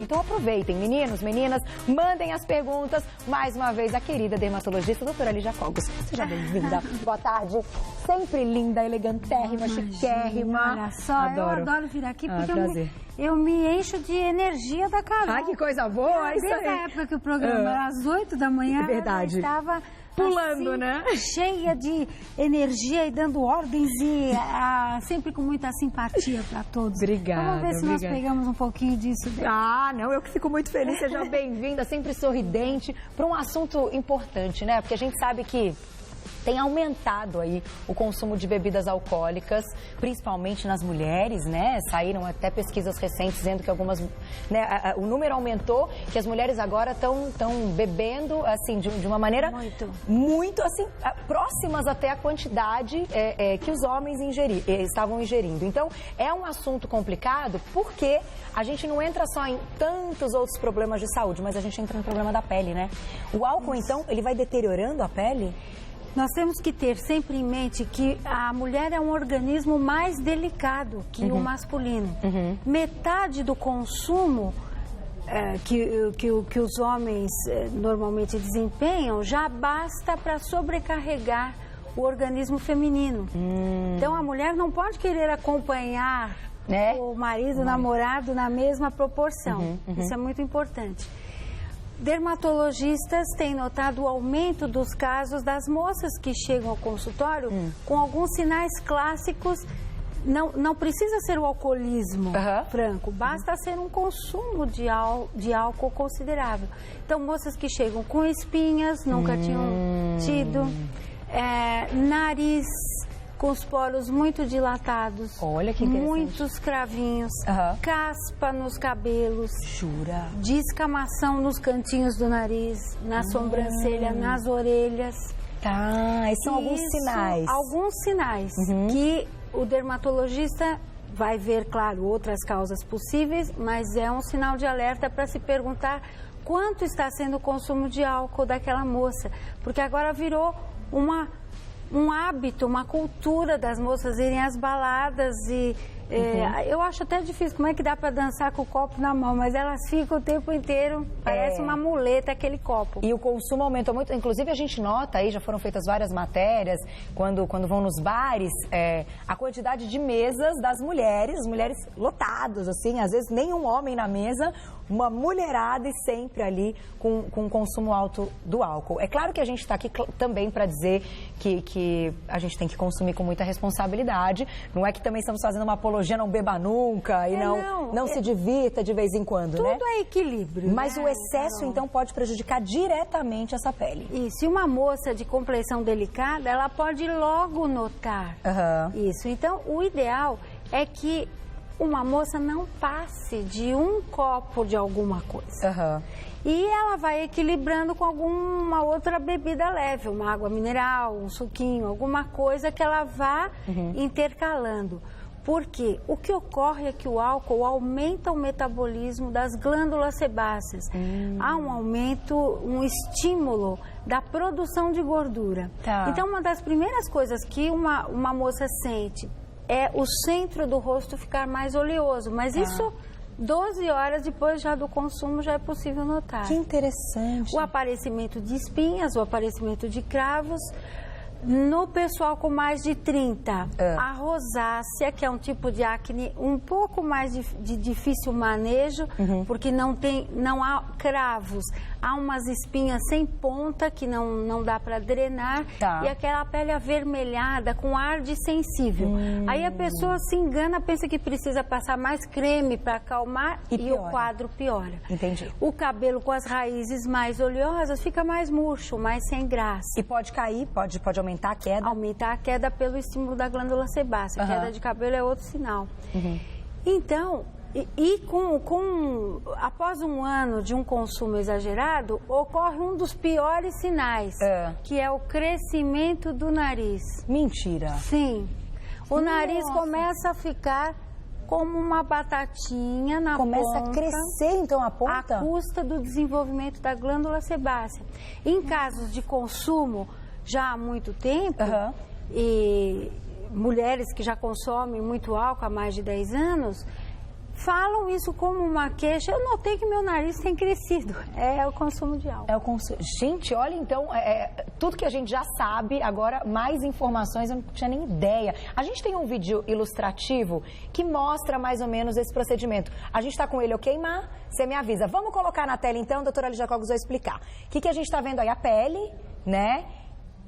Então aproveitem, meninos, meninas, mandem as perguntas. Mais uma vez, a querida dermatologista, doutora Lígia Cogos. Seja bem-vinda. Boa tarde. Sempre linda, elegantérrima, chiquérrima. Olha só, adoro. Eu adoro vir aqui porque prazer. eu me encho de energia da Carol. Ai, que coisa boa. Desde a época que o programa era às 8 da manhã, É verdade. eu estava pulando, assim, né? Cheia de energia e dando ordens e sempre com muita simpatia para todos. Obrigada. Vamos ver se nós pegamos um pouquinho disso. Não, eu que fico muito feliz. Seja bem-vinda, sempre sorridente, para um assunto importante, né? Porque a gente sabe que tem aumentado aí o consumo de bebidas alcoólicas, principalmente nas mulheres, né? Saíram até pesquisas recentes dizendo que algumas, né, o número aumentou, que as mulheres agora estão bebendo, assim, de uma maneira muito assim, próximas até a quantidade que os homens estavam ingerindo. Então, é um assunto complicado porque a gente não entra só em tantos outros problemas de saúde, mas a gente entra no problema da pele, né? O álcool, então, ele vai deteriorando a pele? Nós temos que ter sempre em mente que a mulher é um organismo mais delicado que o masculino. Metade do consumo que os homens normalmente desempenham já basta para sobrecarregar o organismo feminino. Então a mulher não pode querer acompanhar o marido, o namorado na mesma proporção. Isso é muito importante. Dermatologistas têm notado o aumento dos casos das moças que chegam ao consultório com alguns sinais clássicos. Não precisa ser o alcoolismo franco, basta ser um consumo de álcool considerável. Então, moças que chegam com espinhas, nunca tinham tido, nariz com os poros muito dilatados. Olha que interessante. Muitos cravinhos, caspa nos cabelos. Jura? Descamação nos cantinhos do nariz, na sobrancelha, nas orelhas. Tá, esses são alguns sinais. Alguns sinais que o dermatologista vai ver, claro, outras causas possíveis, mas é um sinal de alerta para se perguntar quanto está sendo o consumo de álcool daquela moça. Porque agora virou um hábito, uma cultura das moças irem às baladas e eu acho até difícil, como é que dá para dançar com o copo na mão, mas elas ficam o tempo inteiro, parece uma muleta aquele copo. E o consumo aumentou muito, inclusive a gente nota aí, já foram feitas várias matérias, quando vão nos bares, a quantidade de mesas das mulheres lotadas, assim, às vezes nenhum homem na mesa, uma mulherada e sempre ali com consumo alto do álcool. É claro que a gente está aqui também para dizer que a gente tem que consumir com muita responsabilidade, não é que também estamos fazendo uma apologia, não beba nunca e não se divirta de vez em quando, tudo né? Tudo é equilíbrio. Mas o excesso, então, pode prejudicar diretamente essa pele. Isso, e uma moça de complexão delicada, ela pode logo notar isso. Então, o ideal é que uma moça não passe de um copo de alguma coisa. E ela vai equilibrando com alguma outra bebida leve, uma água mineral, um suquinho, alguma coisa que ela vá intercalando. Porque o que ocorre é que o álcool aumenta o metabolismo das glândulas sebáceas. Há um aumento, um estímulo da produção de gordura. Então, uma das primeiras coisas que uma moça sente é o centro do rosto ficar mais oleoso. Mas isso, 12 horas depois já do consumo, já é possível notar. Que interessante. O aparecimento de espinhas, o aparecimento de cravos. No pessoal com mais de 30, a rosácea, que é um tipo de acne um pouco mais de difícil manejo, porque não há cravos, há umas espinhas sem ponta que não dá para drenar, e aquela pele avermelhada com ar de sensível. Aí a pessoa se engana, pensa que precisa passar mais creme para acalmar e o quadro piora. Entendi. O cabelo com as raízes mais oleosas fica mais murcho, mais sem graça. E pode cair, pode aumentar a queda? Aumentar a queda pelo estímulo da glândula sebácea. Queda de cabelo é outro sinal. Então, após um ano de um consumo exagerado, ocorre um dos piores sinais, que é o crescimento do nariz. Mentira. Sim. O nariz começa a ficar como uma batatinha na ponta. Começa a crescer, então, a ponta? À custa do desenvolvimento da glândula sebácea. Em casos de consumo já há muito tempo, e mulheres que já consomem muito álcool há mais de 10 anos, falam isso como uma queixa. Eu notei que meu nariz tem crescido. É o consumo de álcool. É o consumo. Gente, olha, então, tudo que a gente já sabe, agora mais informações, eu não tinha nem ideia. A gente tem um vídeo ilustrativo que mostra mais ou menos esse procedimento. A gente está com ele, ok, Má? Você me avisa. Vamos colocar na tela, então, a doutora Lígia Cogos vai explicar. O que a gente está vendo aí? A pele, né?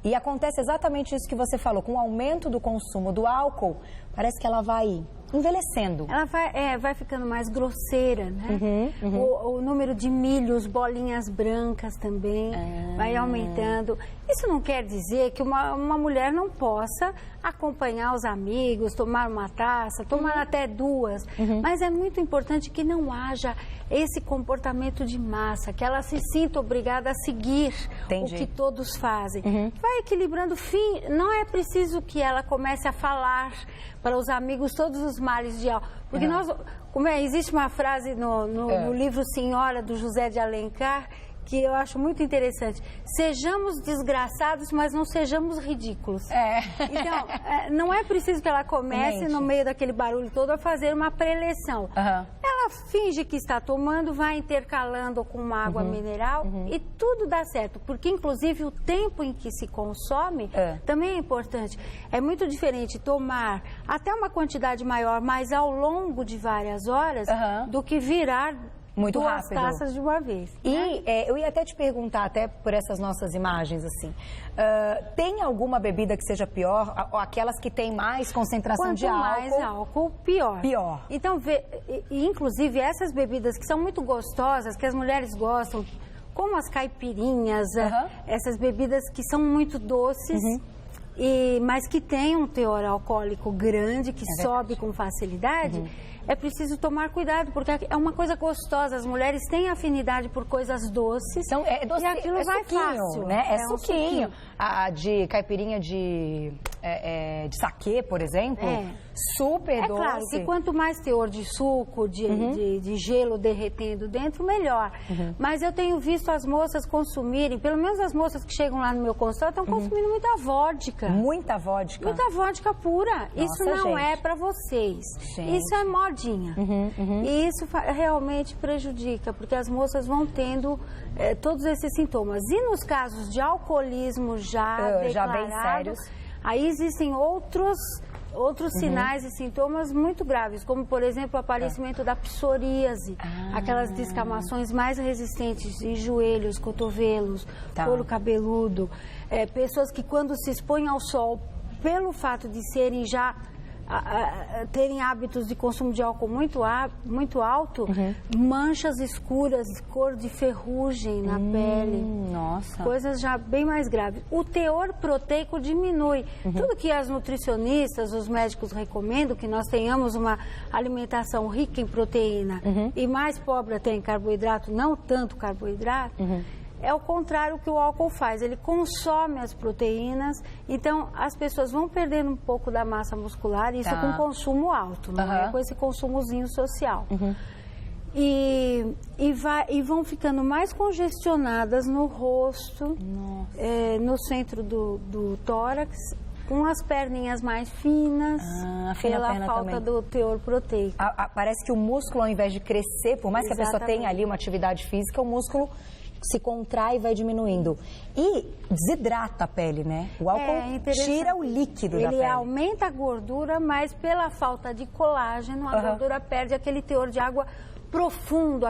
E acontece exatamente isso que você falou. Com o aumento do consumo do álcool, parece que ela vai envelhecendo. Ela vai ficando mais grosseira, né? O número de milhos, bolinhas brancas também vai aumentando. Isso não quer dizer que uma mulher não possa acompanhar os amigos, tomar uma taça, tomar até duas. Mas é muito importante que não haja esse comportamento de massa, que ela se sinta obrigada a seguir o que todos fazem. Vai equilibrando, não é preciso que ela comece a falar para os amigos todos os males de álcool. Porque existe uma frase no livro Senhora, do José de Alencar, que eu acho muito interessante. Sejamos desgraçados, mas não sejamos ridículos. Então, não é preciso que ela comece, no meio daquele barulho todo, a fazer uma preleção. Ela finge que está tomando, vai intercalando com uma água mineral e tudo dá certo. Porque, inclusive, o tempo em que se consome também é importante. É muito diferente tomar até uma quantidade maior, mas ao longo de várias horas, do que virar muito duas rápido. taças de uma vez. E eu ia até te perguntar, até por essas nossas imagens, assim, tem alguma bebida que seja pior? Ou aquelas que tem mais concentração de álcool? Quanto mais álcool, pior. Pior. Então, inclusive, essas bebidas que são muito gostosas, que as mulheres gostam, como as caipirinhas, essas bebidas que são muito doces, mas que têm um teor alcoólico grande, que sobe com facilidade, é preciso tomar cuidado, porque é uma coisa gostosa. As mulheres têm afinidade por coisas doces. Então, e aquilo vai fácil. Né? É suquinho. A de caipirinha de saquê, por exemplo, super doce. É claro que quanto mais teor de suco, de gelo derretendo dentro, melhor. Mas eu tenho visto as moças consumirem, pelo menos as moças que chegam lá no meu consultório, estão consumindo muita vodka. Muita vodka? Muita vodka pura. Nossa, isso não é para vocês. Gente. Isso é modinha. E isso realmente prejudica, porque as moças vão tendo todos esses sintomas. E nos casos de alcoolismo já bem sérios, aí existem outros sinais e sintomas muito graves, como, por exemplo, o aparecimento da psoríase, aquelas descamações mais resistentes em joelhos, cotovelos, couro cabeludo, pessoas que quando se expõem ao sol, pelo fato de serem terem hábitos de consumo de álcool muito alto, manchas escuras, cor de ferrugem na pele. Nossa. Coisas já bem mais graves. O teor proteico diminui. Tudo que as nutricionistas, os médicos recomendam, que nós tenhamos uma alimentação rica em proteína e mais pobre até em carboidrato, não tanto carboidrato, é o contrário que o álcool faz. Ele consome as proteínas, então as pessoas vão perdendo um pouco da massa muscular, isso com consumo alto, não é com esse consumozinho social. E vão ficando mais congestionadas no rosto, no centro do tórax, com as perninhas mais finas, pela falta do teor proteico. Parece que o músculo, ao invés de crescer, por mais que a pessoa tenha ali uma atividade física, o músculo se contrai e vai diminuindo. E desidrata a pele, né? O álcool tira o líquido da pele. Ele aumenta a gordura, mas pela falta de colágeno, a gordura perde aquele teor de água profundo,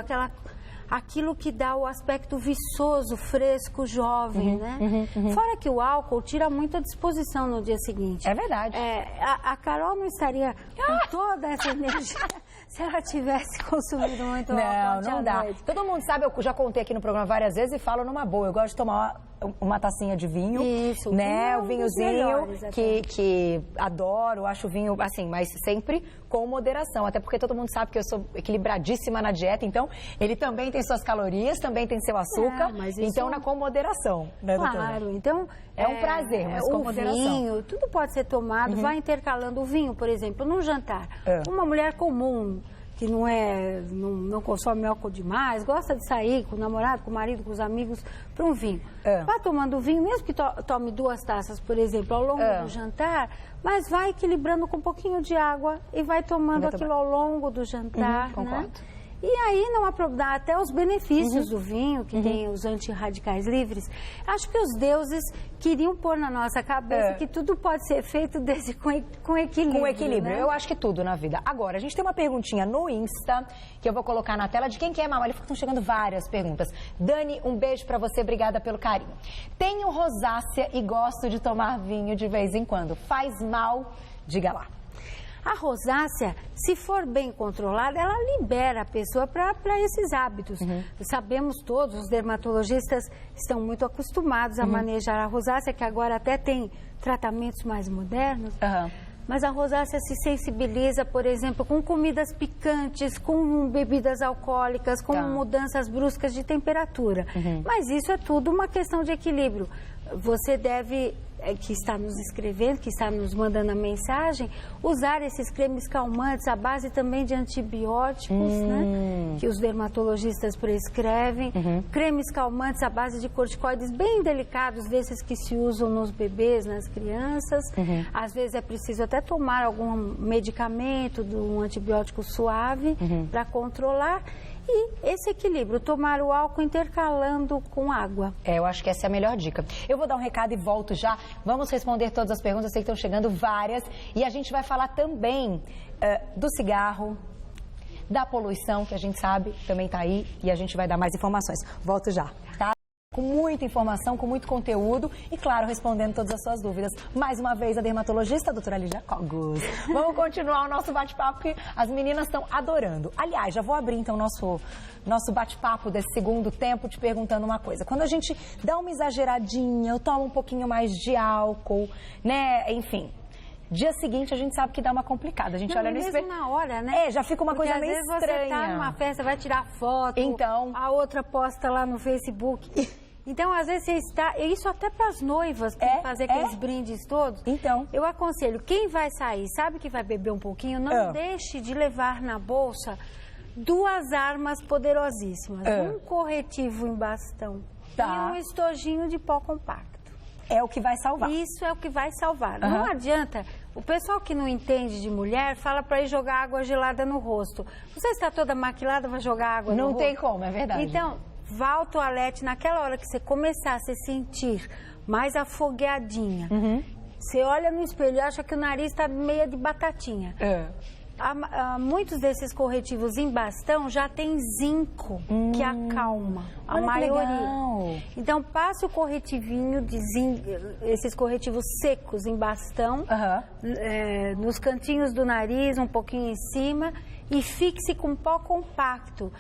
aquilo que dá o aspecto viçoso, fresco, jovem, né? Fora que o álcool tira muita disposição no dia seguinte. É verdade. A Carol não estaria com toda essa energia se ela tivesse consumido muito álcool. Não dá. Todo mundo sabe, eu já contei aqui no programa várias vezes e falo numa boa. Eu gosto de tomar uma tacinha de vinho. Isso. Né? O vinhozinho que adoro, acho o vinho assim, mas sempre com moderação. Até porque todo mundo sabe que eu sou equilibradíssima na dieta, então ele também tem suas calorias, também tem seu açúcar, então com moderação, né, doutora? Claro, então é um prazer, mas com moderação. O vinho, tudo pode ser tomado, vai intercalando o vinho, por exemplo, num jantar. Uma mulher comum que não consome álcool demais, gosta de sair com o namorado, com o marido, com os amigos, para um vinho. Vai tomando vinho, mesmo que tome 2 taças, por exemplo, ao longo do jantar, mas vai equilibrando com um pouquinho de água e vai tomando aquilo ao longo do jantar. Concordo. Né? E aí não dá até os benefícios do vinho, que tem os antirradicais livres. Acho que os deuses queriam pôr na nossa cabeça que tudo pode ser feito desde com equilíbrio. Com equilíbrio, né? eu acho que tudo na vida. Agora, a gente tem uma perguntinha no Insta, que eu vou colocar na tela, de quem quer, Mamãe. Estão chegando várias perguntas. Dani, um beijo pra você, obrigada pelo carinho. Tenho rosácea e gosto de tomar vinho de vez em quando. Faz mal? Diga lá. A rosácea, se for bem controlada, ela libera a pessoa para esses hábitos. Sabemos todos, os dermatologistas estão muito acostumados a manejar a rosácea, que agora até tem tratamentos mais modernos. Mas a rosácea se sensibiliza, por exemplo, com comidas picantes, com bebidas alcoólicas, com mudanças bruscas de temperatura. Mas isso é tudo uma questão de equilíbrio. Você deve, que está nos escrevendo, que está nos mandando a mensagem, usar esses cremes calmantes, à base também de antibióticos, né? Que os dermatologistas prescrevem. Cremes calmantes à base de corticoides bem delicados, desses que se usam nos bebês, nas crianças. Às vezes é preciso até tomar algum medicamento, um antibiótico suave, para controlar. E esse equilíbrio, tomar o álcool intercalando com água. Eu acho que essa é a melhor dica. Eu vou dar um recado e volto já. Vamos responder todas as perguntas, eu sei que estão chegando várias. E a gente vai falar também do cigarro, da poluição, que a gente sabe também está aí. E a gente vai dar mais informações. Volto já, tá? Com muita informação, com muito conteúdo e, claro, respondendo todas as suas dúvidas. Mais uma vez, a dermatologista, a doutora Lídia Cogos. Vamos continuar o nosso bate-papo, que as meninas estão adorando. Aliás, já vou abrir, então, nosso bate-papo desse segundo tempo te perguntando uma coisa. Quando a gente dá uma exageradinha, eu tomo um pouquinho mais de álcool, né, enfim... Dia seguinte, a gente sabe que dá uma complicada. A gente olha no espelho. Na hora, né? Já fica uma coisa meio estranha. Às vezes você tá numa festa, vai tirar foto, então... a outra posta lá no Facebook. Então, às vezes você está... Isso até para as noivas, que fazer aqueles brindes todos. Então... Eu aconselho, quem vai sair, sabe que vai beber um pouquinho, não deixe de levar na bolsa 2 armas poderosíssimas. Um corretivo em bastão e um estojinho de pó compacto. É o que vai salvar. Isso é o que vai salvar. Não adianta... O pessoal que não entende de mulher fala para ir jogar água gelada no rosto. Você está toda maquilada, vai jogar água no rosto? Não tem como, é verdade. Então, vá ao toalete naquela hora que você começar a se sentir mais afogueadinha. Você olha no espelho e acha que o nariz está meio de batatinha. Muitos desses corretivos em bastão já tem zinco, que acalma a maioria. Então, passe o corretivinho de zinco, esses corretivos secos em bastão, nos cantinhos do nariz, um pouquinho em cima, e fixe com pó compacto.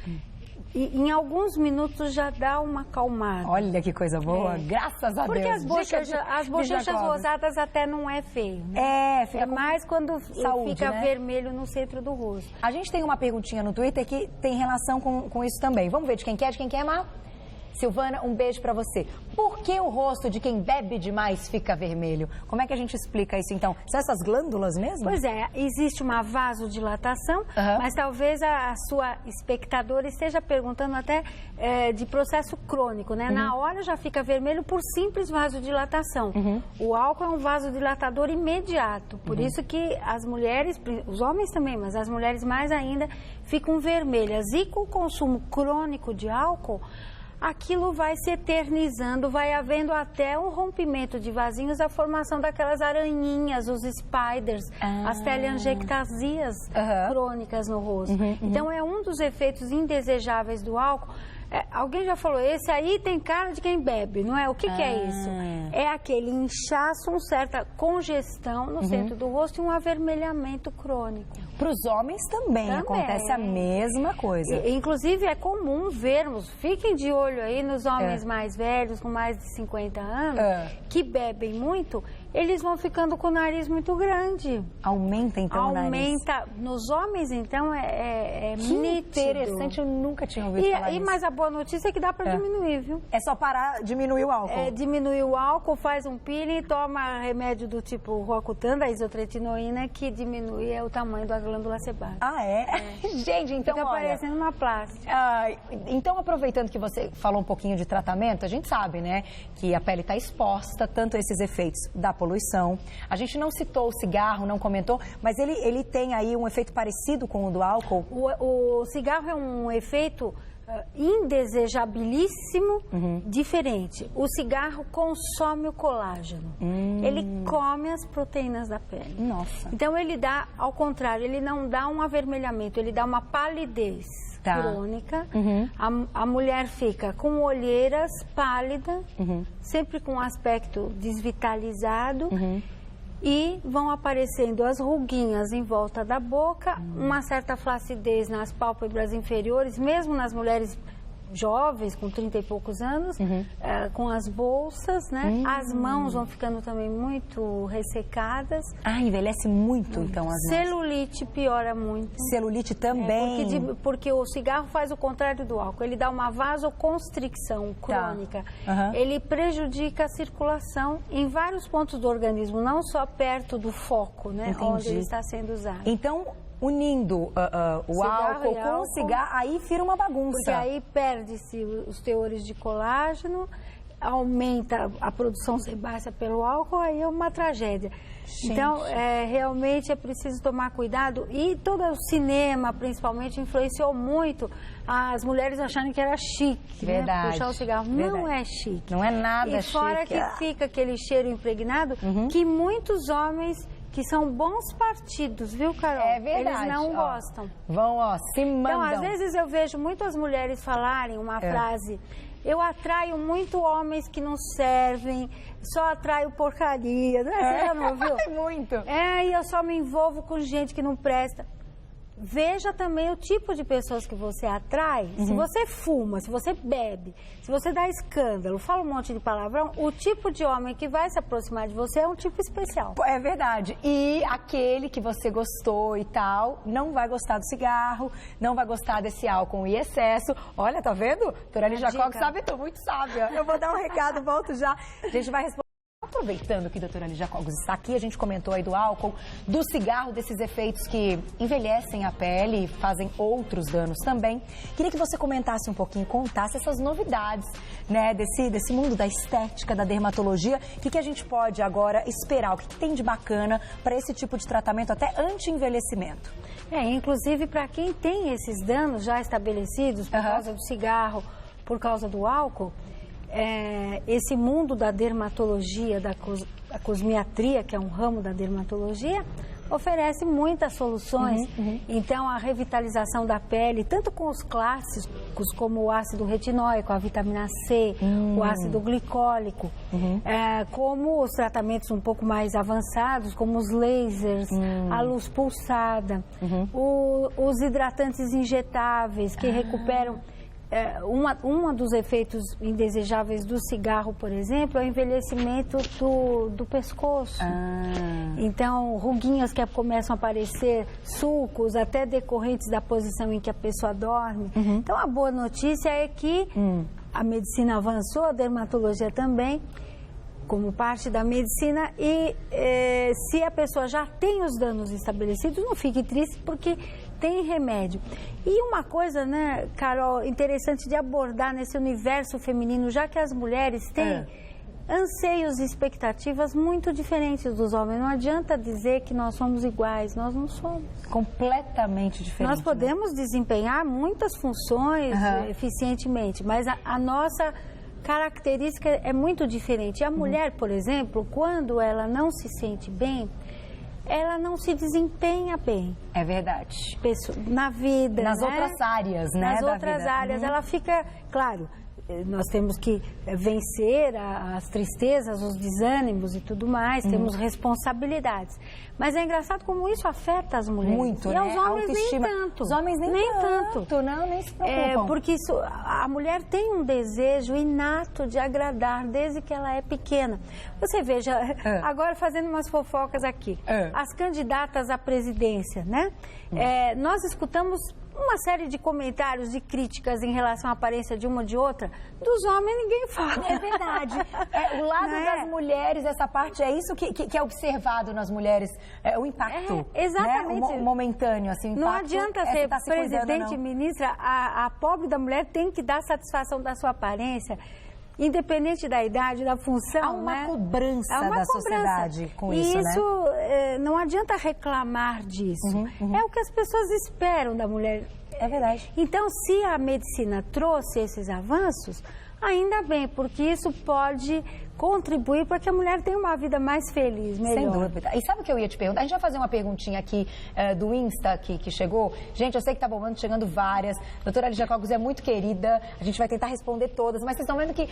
E em alguns minutos já dá uma acalmada. Olha que coisa boa, graças a Deus. Porque as bochechas rosadas até não é feio, né? Fica mais quando fica né? vermelho no centro do rosto. A gente tem uma perguntinha no Twitter que tem relação com isso também. Vamos ver de quem quer, Mar? Silvana, um beijo pra você. Por que o rosto de quem bebe demais fica vermelho? Como é que a gente explica isso, então? São essas glândulas mesmo? Pois é, existe uma vasodilatação, mas talvez a sua espectadora esteja perguntando até de processo crônico, né? Na hora já fica vermelho por simples vasodilatação. O álcool é um vasodilatador imediato, por isso que as mulheres, os homens também, mas as mulheres mais ainda, ficam vermelhas. E com o consumo crônico de álcool, aquilo vai se eternizando, vai havendo até um rompimento de vasinhos, a formação daquelas aranhinhas, os spiders, as teleangiectasias crônicas no rosto. Então, é um dos efeitos indesejáveis do álcool. Alguém já falou, esse aí tem cara de quem bebe, não é? O que é isso? É aquele inchaço, uma certa congestão no centro do rosto e um avermelhamento crônico. Para os homens também acontece a mesma coisa. Inclusive, é comum vermos, fiquem de olho aí nos homens mais velhos, com mais de 50 anos, que bebem muito eles vão ficando com o nariz muito grande. Aumenta, então, o nariz? Aumenta. Nos homens, então, é que nítido. Interessante, eu nunca tinha ouvido falar isso. Mas a boa notícia é que dá para diminuir, viu? É só parar, diminuir o álcool? Diminuir o álcool, faz um peeling, toma remédio do tipo Roacutan, da isotretinoína, que diminui o tamanho da glândula sebácea. Ah, é? Gente, então, fica parecendo uma plástica. Então, aproveitando que você falou um pouquinho de tratamento, a gente sabe, né, que a pele está exposta, tanto a esses efeitos da poluição. A gente não citou o cigarro, não comentou, mas ele tem aí um efeito parecido com o do álcool? O cigarro é um efeito indesejabilíssimo, diferente. O cigarro consome o colágeno. Ele come as proteínas da pele. Nossa. Então, ele dá, ao contrário, ele não dá um avermelhamento, ele dá uma palidez crônica. A mulher fica com olheiras, pálida, sempre com um aspecto desvitalizado. E vão aparecendo as ruguinhas em volta da boca, uma certa flacidez nas pálpebras inferiores, mesmo nas mulheres jovens, com 30 e poucos anos, com as bolsas, né? As mãos vão ficando também muito ressecadas. Envelhece muito, então, as mãos. Celulite piora muito. Celulite também? Porque o cigarro faz o contrário do álcool. Ele dá uma vasoconstricção crônica. Ele prejudica a circulação em vários pontos do organismo, não só perto do foco, né? Onde ele está sendo usado. Então, unindo o álcool com o cigarro, aí vira uma bagunça. Porque aí perde-se os teores de colágeno, aumenta a produção sebácea pelo álcool, aí é uma tragédia. Gente. Então, realmente é preciso tomar cuidado. E todo o cinema, principalmente, influenciou muito as mulheres acharem que era chique, verdade, né? Puxar o cigarro. Verdade. Não é chique. Não é nada chique. E fora que fica aquele cheiro impregnado, que muitos homens... que são bons partidos, viu, Carol? É verdade. Eles não gostam. Vão, se mandam. Então, às vezes eu vejo muitas mulheres falarem uma frase: eu atraio muito homens que não servem, só atraio porcaria. Você já não ouviu? Muito. E eu só me envolvo com gente que não presta. Veja também o tipo de pessoas que você atrai. Se você fuma, se você bebe, se você dá escândalo, fala um monte de palavrão, o tipo de homem que vai se aproximar de você é um tipo especial. É verdade. E aquele que você gostou e tal, não vai gostar do cigarro, não vai gostar desse álcool em excesso. Olha, tá vendo? Torani Jacob sabe, tô muito sábia. Eu vou dar um recado, volto já. A gente vai responder. Aproveitando que a doutora Lígia Cogos está aqui, a gente comentou aí do álcool, do cigarro, desses efeitos que envelhecem a pele e fazem outros danos também. Queria que você comentasse um pouquinho, contasse essas novidades, né, desse mundo da estética, da dermatologia. O que a gente pode agora esperar? O que tem de bacana para esse tipo de tratamento até anti-envelhecimento? Inclusive para quem tem esses danos já estabelecidos por causa do cigarro, por causa do álcool, esse mundo da dermatologia, da cosmiatria, que é um ramo da dermatologia, oferece muitas soluções. Então, a revitalização da pele, tanto com os clássicos, como o ácido retinóico, a vitamina C, o ácido glicólico, como os tratamentos um pouco mais avançados, como os lasers, a luz pulsada, os hidratantes injetáveis, que recuperam... Um dos efeitos indesejáveis do cigarro, por exemplo, é o envelhecimento do pescoço. Então, ruguinhas que começam a aparecer, sulcos, até decorrentes da posição em que a pessoa dorme. Então, a boa notícia é que a medicina avançou, a dermatologia também, como parte da medicina, e se a pessoa já tem os danos estabelecidos, não fique triste, porque tem remédio. E uma coisa, né, Carol, interessante de abordar nesse universo feminino, já que as mulheres têm anseios e expectativas muito diferentes dos homens. Não adianta dizer que nós somos iguais, nós não somos. Completamente diferentes. Nós podemos desempenhar muitas funções eficientemente, mas a nossa característica é muito diferente. E a mulher, por exemplo, quando ela não se sente bem, ela não se desempenha bem. É verdade. Na vida, nas outras áreas, né? Nas outras áreas. Ela fica, claro, nós temos que vencer as tristezas, os desânimos e tudo mais, temos responsabilidades. Mas é engraçado como isso afeta as mulheres. Muito, e né? aos homens nem tanto. Os homens nem tanto. Não, nem se preocupam. Porque a mulher tem um desejo inato de agradar desde que ela é pequena. Você veja, agora fazendo umas fofocas aqui, as candidatas à presidência, né? Nós escutamos uma série de comentários, de críticas em relação à aparência de uma ou de outra. Dos homens ninguém fala. É verdade. O lado das mulheres, essa parte, é isso que é observado nas mulheres, o impacto. Exatamente. Né? O momentâneo, assim, o impacto. Não adianta ser presidente e ministra, a pobre da mulher tem que dar satisfação da sua aparência, independente da idade, da função. Há uma cobrança da sociedade com isso, né? E isso, não adianta reclamar disso. É o que as pessoas esperam da mulher. É verdade. Então, se a medicina trouxe esses avanços, ainda bem, porque isso pode contribuir para que a mulher tenha uma vida mais feliz, melhor. Sem dúvida. E sabe o que eu ia te perguntar? A gente vai fazer uma perguntinha aqui do Insta que chegou. Gente, eu sei que tá bombando, chegando várias. A doutora Lígia Cogos é muito querida, a gente vai tentar responder todas, mas vocês estão vendo que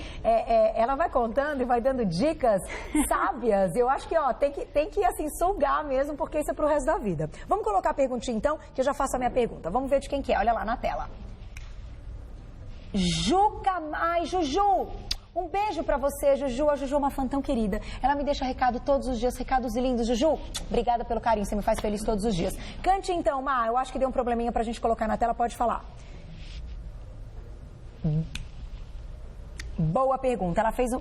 ela vai contando e vai dando dicas sábias. Eu acho que, tem que assim, sugar mesmo, porque isso é pro resto da vida. Vamos colocar a perguntinha, então, que eu já faço a minha pergunta. Vamos ver de quem que é. Olha lá na tela. Juju! Um beijo pra você, Juju. A Juju é uma fã tão querida. Ela me deixa recado todos os dias, recados lindos. Juju, obrigada pelo carinho, você me faz feliz todos os dias. Cante então, Má. Eu acho que deu um probleminha pra gente colocar na tela, pode falar. Boa pergunta. Ela fez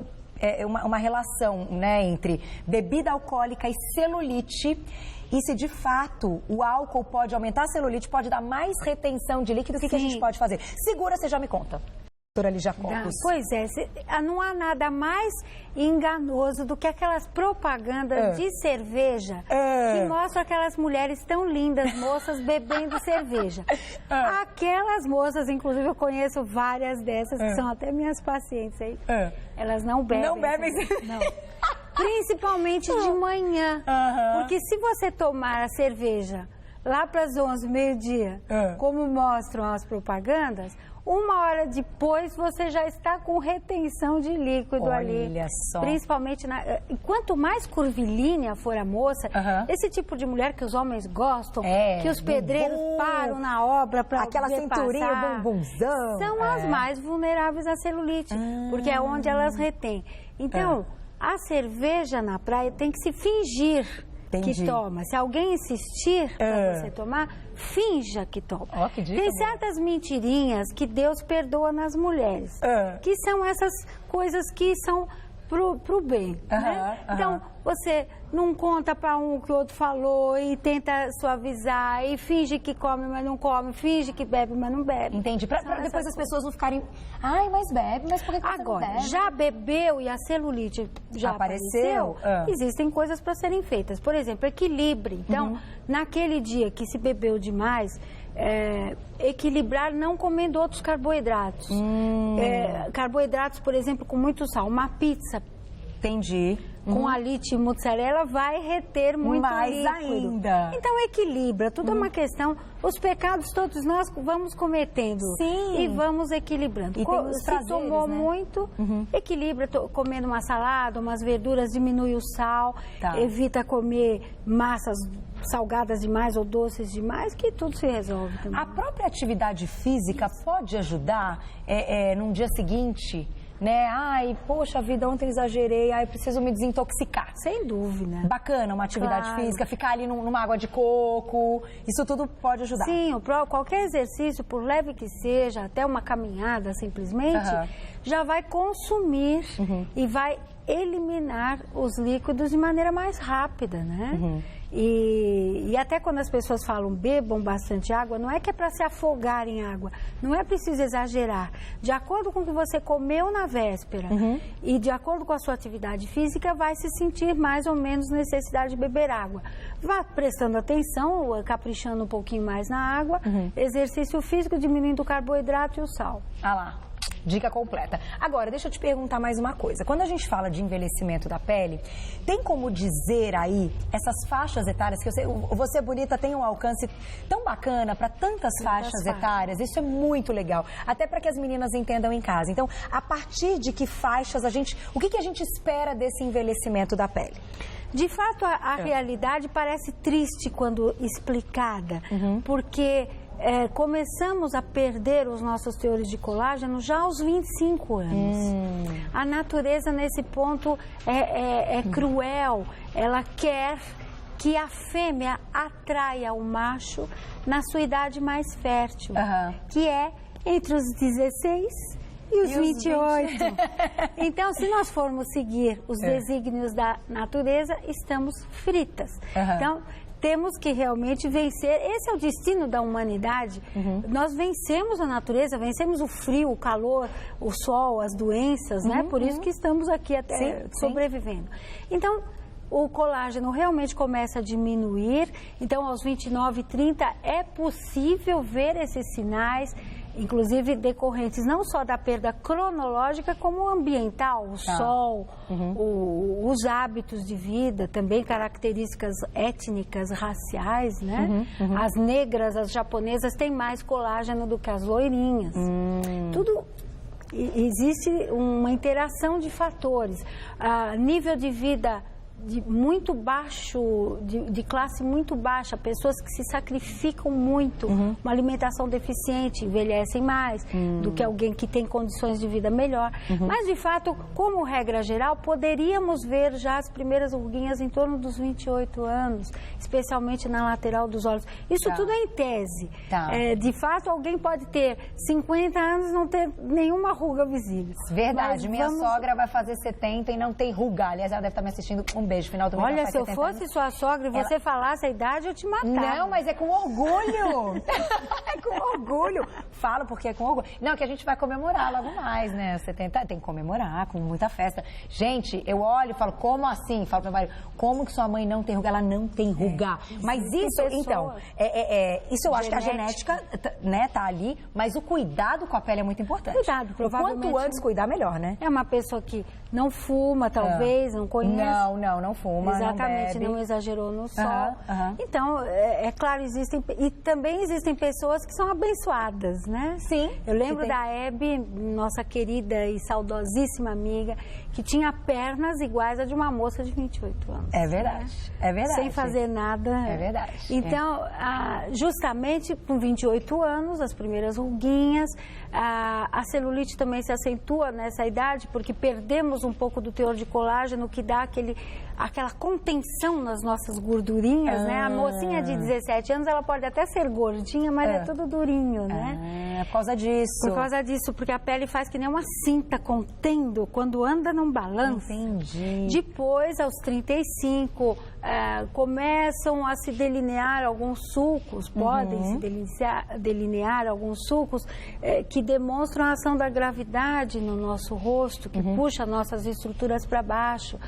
uma relação, né, entre bebida alcoólica e celulite. E se de fato o álcool pode aumentar a celulite, pode dar mais retenção de líquido, o que a gente pode fazer? Segura, você já me conta. Doutora Lígia Cogos. Pois não há nada mais enganoso do que aquelas propagandas de cerveja que mostram aquelas mulheres tão lindas, moças, bebendo cerveja. Aquelas moças, inclusive eu conheço várias dessas, que são até minhas pacientes aí, elas não bebem. Não bebem? Não. Principalmente de manhã, porque se você tomar a cerveja lá para as 11, meio-dia, como mostram as propagandas, 1 hora depois você já está com retenção de líquido ali. Olha só. Principalmente, quanto mais curvilínea for a moça, esse tipo de mulher que os homens gostam, que os pedreiros param na obra para aquela cinturinha, o bumbumzão. São as mais vulneráveis à celulite, porque é onde elas retêm. Então, a cerveja na praia tem que se fingir que toma. Se alguém insistir para você tomar, finja que toma. Que dica, tem certas mentirinhas que Deus perdoa nas mulheres, que são essas coisas que são pro bem, né? Então, você não conta para um que o outro falou e tenta suavizar e finge que come, mas não come, finge que bebe, mas não bebe. Entendi. Pra depois as pessoas não ficarem, mas bebe, mas por que você não bebe? Já bebeu e a celulite já apareceu? Existem coisas para serem feitas. Por exemplo, equilibre. Então, naquele dia que se bebeu demais, equilibrar não comendo outros carboidratos. Carboidratos, por exemplo, com muito sal. Uma pizza. Entendi. Com alite e mozzarella vai reter muito mais líquido. Ainda. Então equilibra, tudo é uma questão. Os pecados todos nós vamos cometendo. Sim. E vamos equilibrando. E se prazeres, tomou muito, equilibra, comendo uma salada, umas verduras, diminui o sal, evita comer massas salgadas demais ou doces demais, que tudo se resolve também. A própria atividade física pode ajudar num dia seguinte? Né? Poxa vida, ontem exagerei, preciso me desintoxicar. Sem dúvida. Bacana uma atividade física, ficar ali numa água de coco, isso tudo pode ajudar. Sim, qualquer exercício, por leve que seja, até uma caminhada simplesmente, já vai consumir e vai eliminar os líquidos de maneira mais rápida, né? E até quando as pessoas falam bebam bastante água, não é que é para se afogar em água, não é preciso exagerar. De acordo com o que você comeu na véspera e de acordo com a sua atividade física, vai se sentir mais ou menos necessidade de beber água. Vá prestando atenção, caprichando um pouquinho mais na água, exercício físico, diminuindo o carboidrato e o sal. Lá. dica completa. Agora, deixa eu te perguntar mais uma coisa. Quando a gente fala de envelhecimento da pele, tem como dizer aí essas faixas etárias, que eu sei, Você Bonita tem um alcance tão bacana para tantas faixas etárias, isso é muito legal, até para que as meninas entendam em casa. Então, a partir de que faixas o que a gente espera desse envelhecimento da pele? De fato, a realidade parece triste quando explicada, porque começamos a perder os nossos teores de colágeno já aos 25 anos. A natureza, nesse ponto, é cruel. Ela quer que a fêmea atraia o macho na sua idade mais fértil, que é entre os 16 e os 28. Então, se nós formos seguir os desígnios da natureza, estamos fritas. Então, temos que realmente vencer. Esse é o destino da humanidade. Nós vencemos a natureza, vencemos o frio, o calor, o sol, as doenças, né? Por isso que estamos aqui até sobrevivendo. Então, o colágeno realmente começa a diminuir. Então, aos 29, 30, é possível ver esses sinais, inclusive decorrentes não só da perda cronológica, como ambiental, o sol, os hábitos de vida, também características étnicas, raciais, né? As negras, as japonesas têm mais colágeno do que as loirinhas. Tudo existe uma interação de fatores. Nível de vida muito baixo, de classe muito baixa, pessoas que se sacrificam muito, uma alimentação deficiente, envelhecem mais do que alguém que tem condições de vida melhor. Mas, de fato, como regra geral, poderíamos ver já as primeiras ruguinhas em torno dos 28 anos, especialmente na lateral dos olhos. Isso tudo é em tese. De fato, alguém pode ter 50 anos e não ter nenhuma ruga visível. Verdade. Minha sogra vai fazer 70 e não tem ruga. Aliás, ela deve estar me assistindo. Beijo, final do mês. Olha, se eu fosse sua sogra e você falasse a idade, eu te matava. Não, mas é com orgulho. É com orgulho. Falo porque é com orgulho. Não, que a gente vai comemorar logo mais, né? 70, tem que comemorar com muita festa. Gente, eu olho e falo, como assim? Falo pro meu marido, como que sua mãe não tem ruga? Ela não tem ruga. Mas isso, então, isso eu acho que a genética, né, tá ali, mas o cuidado com a pele é muito importante. Cuidado, provavelmente. Quanto antes cuidar, melhor, né? É uma pessoa que não fuma, talvez, não conhece. Não fuma, exatamente, não exagerou no sol. Então, é claro, também existem pessoas que são abençoadas, né? Sim. Eu lembro da Hebe, nossa querida e saudosíssima amiga, que tinha pernas iguais a de uma moça de 28 anos. É verdade, é verdade. Sem fazer nada. É verdade. Então, justamente com 28 anos, as primeiras ruguinhas, a celulite também se acentua nessa idade, porque perdemos um pouco do teor de colágeno, que dá aquela contenção nas nossas gordurinhas, né? A mocinha de 17 anos, ela pode até ser gordinha, mas é tudo durinho, né? É por causa disso. Por causa disso, porque a pele faz que nem uma cinta contendo quando anda num balanço. Entendi. Depois, aos 35, começam a se delinear alguns sulcos, podem se delinear alguns sulcos que demonstram a ação da gravidade no nosso rosto, que puxa nossas estruturas para baixo.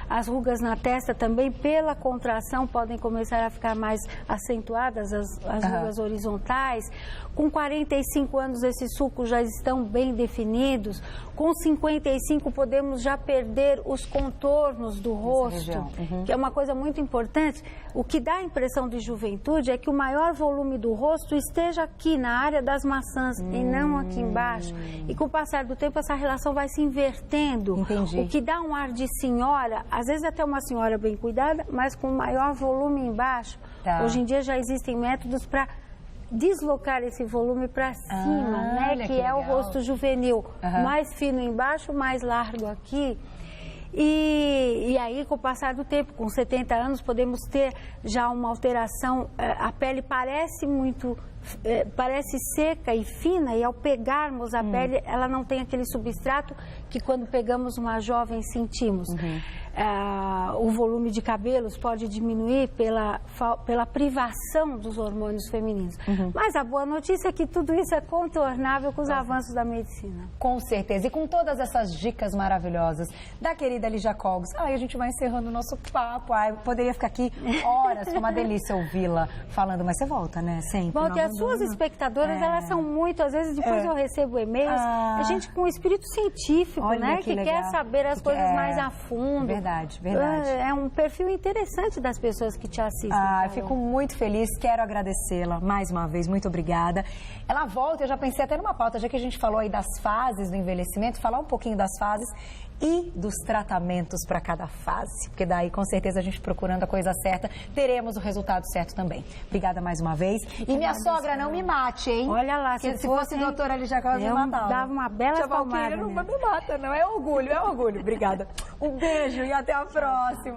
As rugas na testa também, pela contração, podem começar a ficar mais acentuadas, as rugas horizontais. Com 45 anos, esses sulcos já estão bem definidos. Com 55, podemos já perder os contornos do rosto, que é uma coisa muito importante. O que dá a impressão de juventude é que o maior volume do rosto esteja aqui, na área das maçãs, e não aqui embaixo. E com o passar do tempo, essa relação vai se invertendo. Entendi. O que dá um ar de senhora, às vezes até uma senhora bem cuidada, mas com maior volume embaixo. Hoje em dia já existem métodos para deslocar esse volume para cima, né? Que é o rosto juvenil. Mais fino embaixo, mais largo aqui. E aí, com o passar do tempo, com 70 anos, podemos ter já uma alteração. A pele parece seca e fina, e ao pegarmos a pele, ela não tem aquele substrato que quando pegamos uma jovem sentimos. O volume de cabelos pode diminuir pela privação dos hormônios femininos. Mas a boa notícia é que tudo isso é contornável com os avanços da medicina. Com certeza. E com todas essas dicas maravilhosas da querida Lígia Cogos, a gente vai encerrando o nosso papo. Poderia ficar aqui horas, foi uma delícia ouvi-la falando, mas você volta, né? Sempre. Volto, as suas espectadoras, elas são muito, às vezes, depois eu recebo e-mails, a gente com espírito científico, né? Que quer saber as coisas mais a fundo. Verdade, verdade. É um perfil interessante das pessoas que te assistem. Eu fico muito feliz, quero agradecê-la mais uma vez, muito obrigada. Ela volta, eu já pensei até numa pauta, já que a gente falou aí das fases do envelhecimento, falar um pouquinho das fases e dos tratamentos para cada fase, porque daí com certeza a gente procurando a coisa certa, teremos o resultado certo também. Obrigada mais uma vez. E minha sogra, não me mate, hein? Olha lá, se fosse doutora ali já quase me matava. Dava uma bela palmada. Não me mata, não. É orgulho, é orgulho. Obrigada. Um beijo e até a próxima.